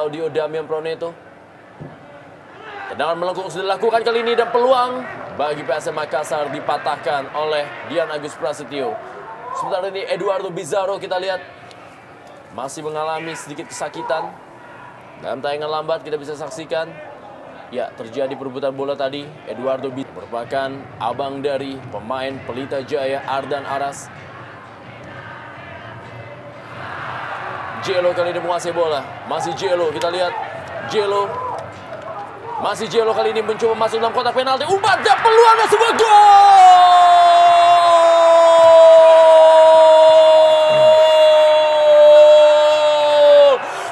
Claudio Damian Proneto. Tendangan melengkung sudah dilakukan kali ini dan peluang bagi PSM Makassar dipatahkan oleh Dian Agus Prasetyo. Sementara ini Eduardo Bizarro kita lihat masih mengalami sedikit kesakitan. Dalam tayangan lambat kita bisa saksikan, ya, terjadi perebutan bola tadi. Eduardo Bizarro merupakan abang dari pemain Pelita Jaya Ardan Aras. Jelo kali ini menguasai bola. Masih Jelo, kita lihat Jelo. Masih Jelo kali ini mencoba masuk dalam kotak penalti. Umpan dan peluang dan sebuah gol!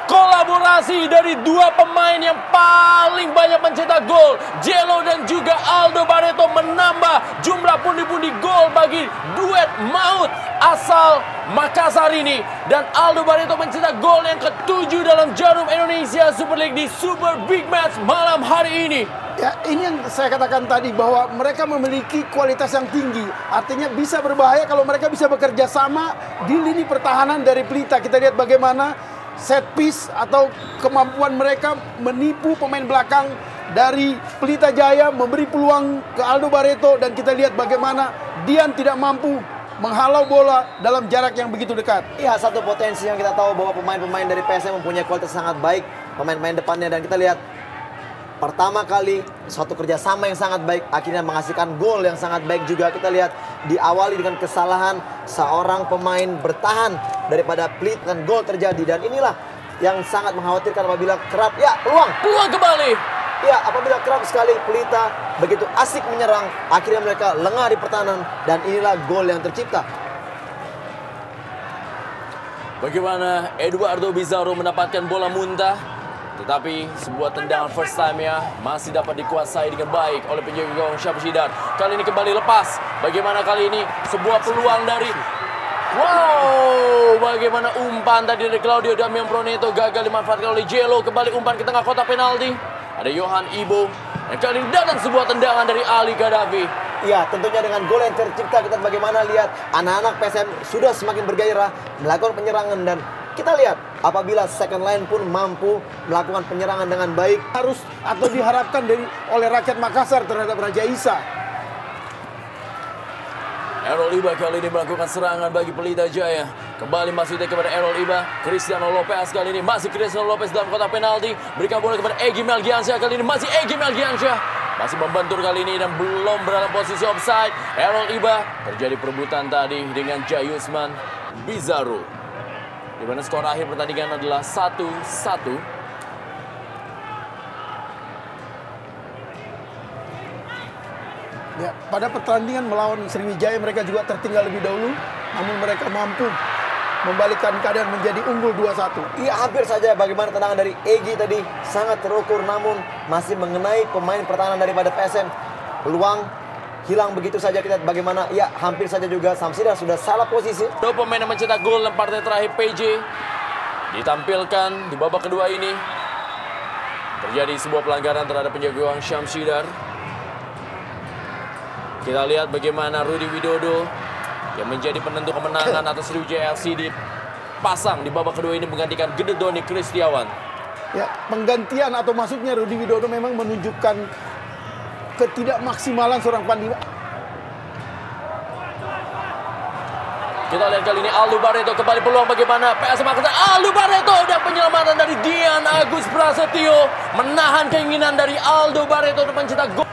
Kolaborasi dari dua pemain yang paling banyak mencetak gol. Jelo dan juga Aldo Barreto menambah jumlah pundi-pundi gol bagi duet maut asal Makassar ini. Dan Aldo Barreto mencetak gol yang ke-7 dalam Jarum Indonesia Super League di Super Big Match malam hari ini. Ya, ini yang saya katakan tadi bahwa mereka memiliki kualitas yang tinggi. Artinya bisa berbahaya kalau mereka bisa bekerja sama di lini pertahanan dari Pelita. Kita lihat bagaimana set piece atau kemampuan mereka menipu pemain belakang dari Pelita Jaya, memberi peluang ke Aldo Barreto, dan kita lihat bagaimana Dian tidak mampu menghalau bola dalam jarak yang begitu dekat. Iya, satu potensi yang kita tahu bahwa pemain-pemain dari PSM mempunyai kualitas sangat baik, pemain-pemain depannya, dan kita lihat pertama kali suatu kerjasama yang sangat baik akhirnya menghasilkan gol yang sangat baik juga. Kita lihat diawali dengan kesalahan seorang pemain bertahan daripada Pelita dan gol terjadi, dan inilah yang sangat mengkhawatirkan apabila kerap peluang Kembali. ya, apabila kerap sekali Pelita begitu asik menyerang, akhirnya mereka lengah di pertahanan, dan inilah gol yang tercipta. Bagaimana Eduardo Bizarro mendapatkan bola muntah, tetapi sebuah tendangan first time ya masih dapat dikuasai dengan baik oleh penjaga gawang Syamsiddar. Kali ini kembali lepas. Bagaimana kali ini sebuah peluang dari bagaimana umpan tadi dari Claudio Damian Proneto gagal dimanfaatkan oleh Jelo. Kembali umpan ke tengah kotak penalti. Ada Johan Ibo. Dan kali ini datang sebuah tendangan dari Ali Gaddafi. Ya, tentunya dengan gol yang tercipta kita bagaimana lihat anak-anak PSM sudah semakin bergairah melakukan penyerangan, dan kita lihat apabila second line pun mampu melakukan penyerangan dengan baik. Harus atau diharapkan oleh rakyat Makassar terhadap Raja Isa. Errol Iba kali ini melakukan serangan bagi Pelita Jaya. Kembali masuknya kepada Errol Iba. Cristiano Lopez kali ini masih Cristiano Lopez dalam kotak penalti. Berikan bola kepada Egy Melgiansyah, kali ini masih Egy Melgiansyah. Masih membentur kali ini dan belum berada posisi offside. Errol Iba, terjadi perebutan tadi dengan Jayusman Bizarro. Di mana skor akhir pertandingan adalah 1-1. Ya, pada pertandingan melawan Sriwijaya mereka juga tertinggal lebih dahulu, namun mereka mampu membalikkan keadaan menjadi unggul 2-1. Iya, hampir saja bagaimana tendangan dari Egy tadi sangat terukur, namun masih mengenai pemain pertahanan daripada PSM. Peluang hilang begitu saja. Kita lihat bagaimana, ya, hampir saja juga Syamsiddar sudah salah posisi. Dua pemain yang mencetak gol dalam partai terakhir PJ ditampilkan di babak kedua ini. Terjadi sebuah pelanggaran terhadap penjaga gawang Syamsiddar. Kita lihat bagaimana Rudi Widodo yang menjadi penentu kemenangan atas Sriwijaya FC dipasang di babak kedua ini menggantikan Gede Doni Kristiawan. Ya, penggantian atau masuknya Rudi Widodo memang menunjukkan ketidakmaksimalan seorang Pandima. Kita lihat kali ini Aldo Barreto, kembali peluang bagaimana PSM Makassar. Aldo Barreto dan penyelamatan dari Dian Agus Prasetyo menahan keinginan dari Aldo Barreto untuk mencetak gol.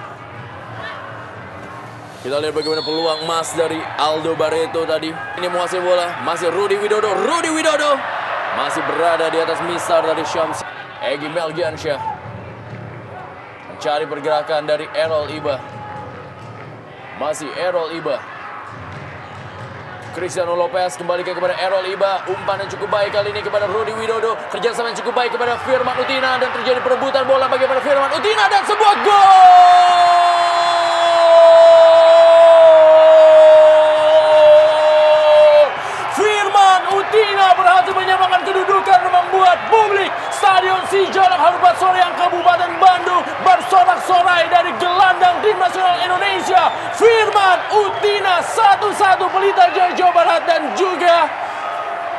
Kita lihat bagaimana peluang emas dari Aldo Barreto tadi. Ini menguasai bola, masih Rudi Widodo. Rudi Widodo masih berada di atas misar dari Syams. Egy Melgiansyah mencari pergerakan dari Errol Iba. Masih Errol Iba. Cristiano Lopez kembalikan kepada Errol Iba. Umpan yang cukup baik kali ini kepada Rudi Widodo. Kerjasama yang cukup baik kepada Firman Utina. Dan terjadi perebutan bola bagaimana Firman Utina. Dan sebuah gol! Utina berhasil menyamakan kedudukan dan membuat publik Stadion Sijalak Harupat Soreang Kabupaten Bandung bersorak-sorai dari gelandang tim nasional Indonesia Firman Utina. 1-1 Pelita Jaya Jawa Barat, dan juga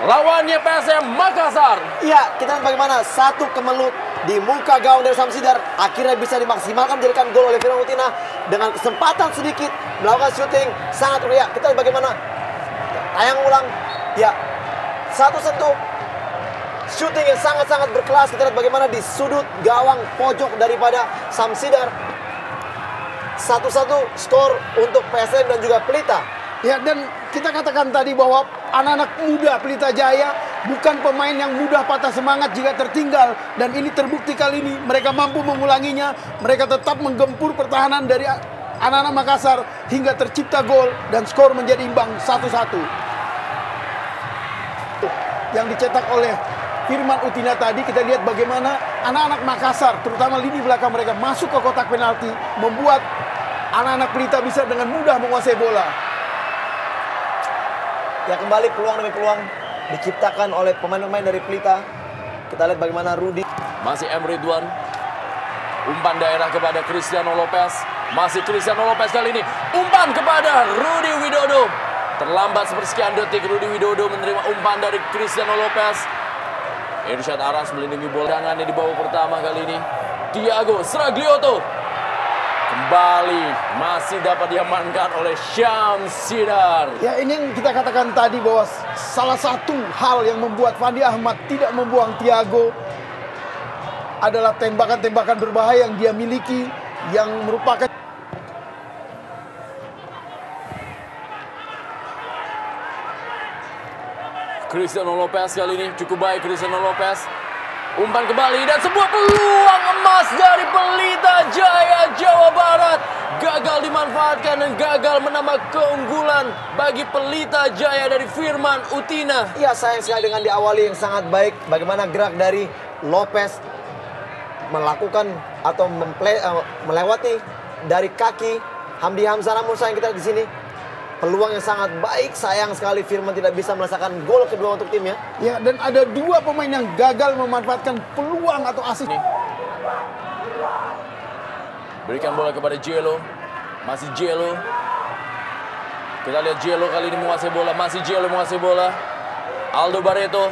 lawannya PSM Makassar. Iya, kita lihat bagaimana satu kemelut di muka gawang dari Samsidar akhirnya bisa dimaksimalkan menjadikan gol oleh Firman Utina dengan kesempatan sedikit melakukan syuting sangat riak. Kita lihat bagaimana tayang ulang, ya satu sentuh syuting yang sangat-sangat berkelas. Kita lihat bagaimana di sudut gawang pojok daripada Samsidar. 1-1 skor untuk PSM dan juga Pelita. Ya, dan kita katakan tadi bahwa anak-anak muda Pelita Jaya bukan pemain yang mudah patah semangat jika tertinggal. Dan ini terbukti kali ini mereka mampu mengulanginya. Mereka tetap menggempur pertahanan dari anak-anak Makassar hingga tercipta gol dan skor menjadi imbang 1-1. Yang dicetak oleh Firman Utina tadi, kita lihat bagaimana anak-anak Makassar, terutama lini belakang mereka, masuk ke kotak penalti, membuat anak-anak Pelita bisa dengan mudah menguasai bola. Ya, kembali peluang demi peluang diciptakan oleh pemain-pemain dari Pelita. Kita lihat bagaimana Rudy. Masih M. Ridwan. Umpan daerah kepada Cristiano Lopez. Masih Cristiano Lopez kali ini. Umpan kepada Rudi Widodo. Terlambat sepersekian detik Rudi Widodo menerima umpan dari Cristiano Lopez. Irsyad Aras melindungi bola. Tangannya di babak pertama kali ini. Thiago Sragliotto. Kembali masih dapat diamankan oleh Syamsidar. Ya, ini yang kita katakan tadi bahwa salah satu hal yang membuat Fandi Ahmad tidak membuang Thiago adalah tembakan-tembakan berbahaya yang dia miliki, yang merupakan Cristiano Lopez kali ini cukup baik. Cristiano Lopez umpan kembali dan sebuah peluang emas dari Pelita Jaya Jawa Barat gagal dimanfaatkan dan gagal menambah keunggulan bagi Pelita Jaya dari Firman Utina. Ya, sayang sekali dengan diawali yang sangat baik. Bagaimana gerak dari Lopez melakukan atau melewati dari kaki Hamdi Hamzah. Namun sayang kita di sini peluang yang sangat baik, sayang sekali Firman tidak bisa merasakan gol kedua untuk timnya. ya, dan ada dua pemain yang gagal memanfaatkan peluang atau asis. Berikan bola kepada Jello. Masih Jello. Kita lihat Jello kali ini menguasai bola. Masih Jello menguasai bola. Aldo Barreto.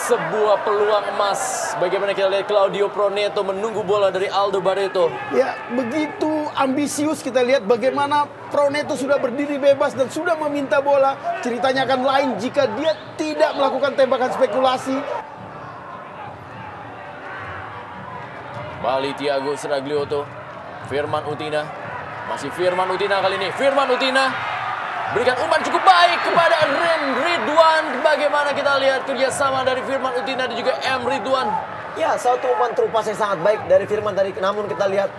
Sebuah peluang emas. Bagaimana kita lihat Claudio Proneto menunggu bola dari Aldo Barreto. Ya, begitu ambisius kita lihat bagaimana Proneto sudah berdiri bebas dan sudah meminta bola. Ceritanya akan lain jika dia tidak melakukan tembakan spekulasi. Bali Thiago Sragliotto. Firman Utina. Masih Firman Utina kali ini. Firman Utina berikan umpan cukup baik kepada Ridwan. Bagaimana kita lihat kerjasama dari Firman Utina dan juga M. Ridwan. Ya, satu umpan terupas yang sangat baik dari Firman tadi. Namun kita lihat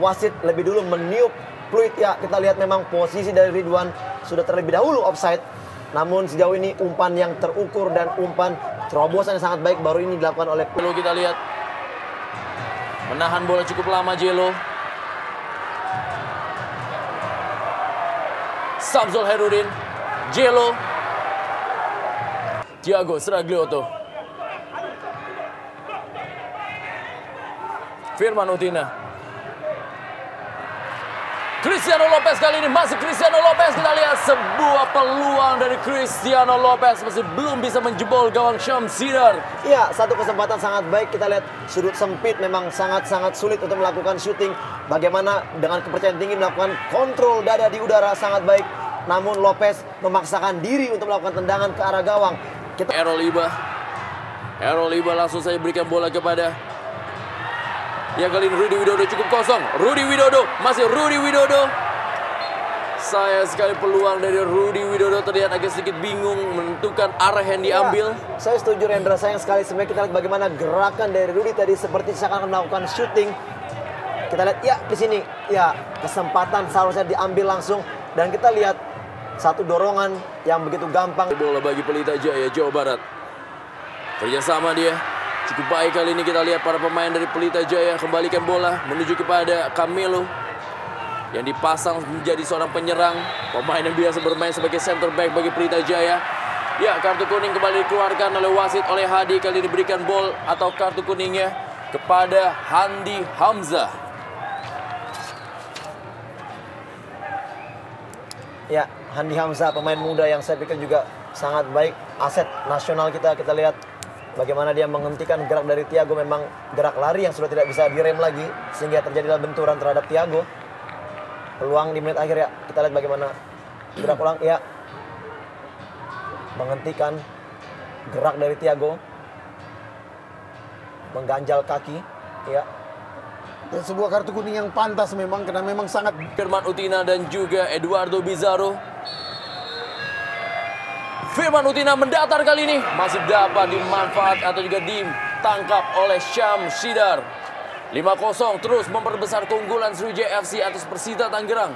wasit lebih dulu meniup fluid. Ya, kita lihat memang posisi dari Ridwan sudah terlebih dahulu offside. Namun sejauh ini umpan yang terukur dan umpan terobosan yang sangat baik baru ini dilakukan oleh Jello. Kita lihat menahan bola cukup lama Jello. Samsul Herudin, Jello, Thiago Sragliotto, Firman Utina, Cristiano Lopez kali ini. Masih Cristiano Lopez. Kita lihat sebuah peluang dari Cristiano Lopez masih belum bisa menjebol gawang Syamsidar. Ya, satu kesempatan sangat baik. Kita lihat sudut sempit memang sangat-sangat sulit untuk melakukan syuting. Bagaimana dengan kepercayaan tinggi melakukan kontrol dada di udara sangat baik. Namun Lopez memaksakan diri untuk melakukan tendangan ke arah gawang. Errol Iba langsung saja berikan bola kepada yang kali ini Rudi Widodo. Cukup kosong. Rudi Widodo. Masih Rudi Widodo. Sayang sekali peluang dari Rudi Widodo. Terlihat agak sedikit bingung menentukan arah yang diambil. Ya, saya setuju Rendra. Sayang sekali sebenarnya kita lihat bagaimana gerakan dari Rudi tadi seperti seakan melakukan syuting. Kita lihat ya di sini. Ya, kesempatan seharusnya diambil langsung. Dan kita lihat satu dorongan yang begitu gampang. Bola bagi Pelita Jaya Jawa Barat. Kerjasama dia cukup baik kali ini. Kita lihat para pemain dari Pelita Jaya kembalikan bola menuju kepada Camilo yang dipasang menjadi seorang penyerang, pemain yang biasa bermain sebagai center back bagi Pelita Jaya. Ya, kartu kuning kembali dikeluarkan oleh wasit oleh Hadi. Kali ini diberikan bol atau kartu kuningnya kepada Handi Hamzah. Ya, Handi Hamzah pemain muda yang saya pikir juga sangat baik. Aset nasional kita lihat bagaimana dia menghentikan gerak dari Thiago, memang gerak lari yang sudah tidak bisa direm lagi sehingga terjadilah benturan terhadap Thiago. Peluang di menit akhir ya, kita lihat bagaimana gerak ulang ya, menghentikan gerak dari Thiago, mengganjal kaki ya. Dan sebuah kartu kuning yang pantas memang, karena memang sangat. Firman Utina dan juga Eduardo Bizarro. Firman Utina mendatar kali ini, masih dapat dimanfaat atau juga ditangkap oleh Syam Sidar. 5-0 terus memperbesar keunggulan Sriwijaya FC atas Persita Tangerang.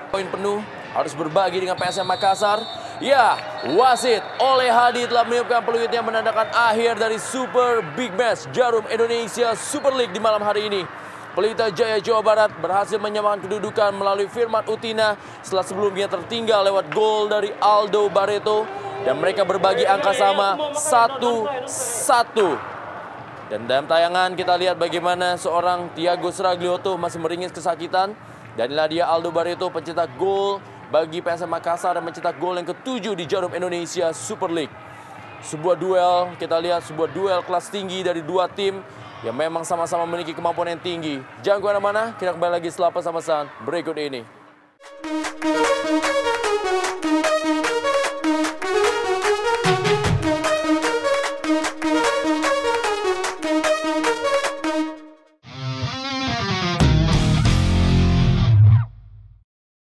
Poin penuh harus berbagi dengan PSM Makassar. Ya, wasit oleh Hadi telah meniupkan peluitnya menandakan akhir dari Super Big Match Jarum Indonesia Super League di malam hari ini. Pelita Jaya Jawa Barat berhasil menyamakan kedudukan melalui Firman Utina setelah sebelumnya tertinggal lewat gol dari Aldo Barreto. Dan mereka berbagi angka sama 1-1. Dan dalam tayangan kita lihat bagaimana seorang Thiago Sragliotto masih meringis kesakitan. Dan inilah dia Aldo Barreto, pencetak gol bagi PSM Makassar dan mencetak gol yang ke-7 di Jarum Indonesia Super League. Sebuah duel, kita lihat sebuah duel kelas tinggi dari dua tim yang memang sama-sama memiliki kemampuan yang tinggi. Jangan kemana-mana, kita kembali lagi setelah pesan-pesan berikut ini.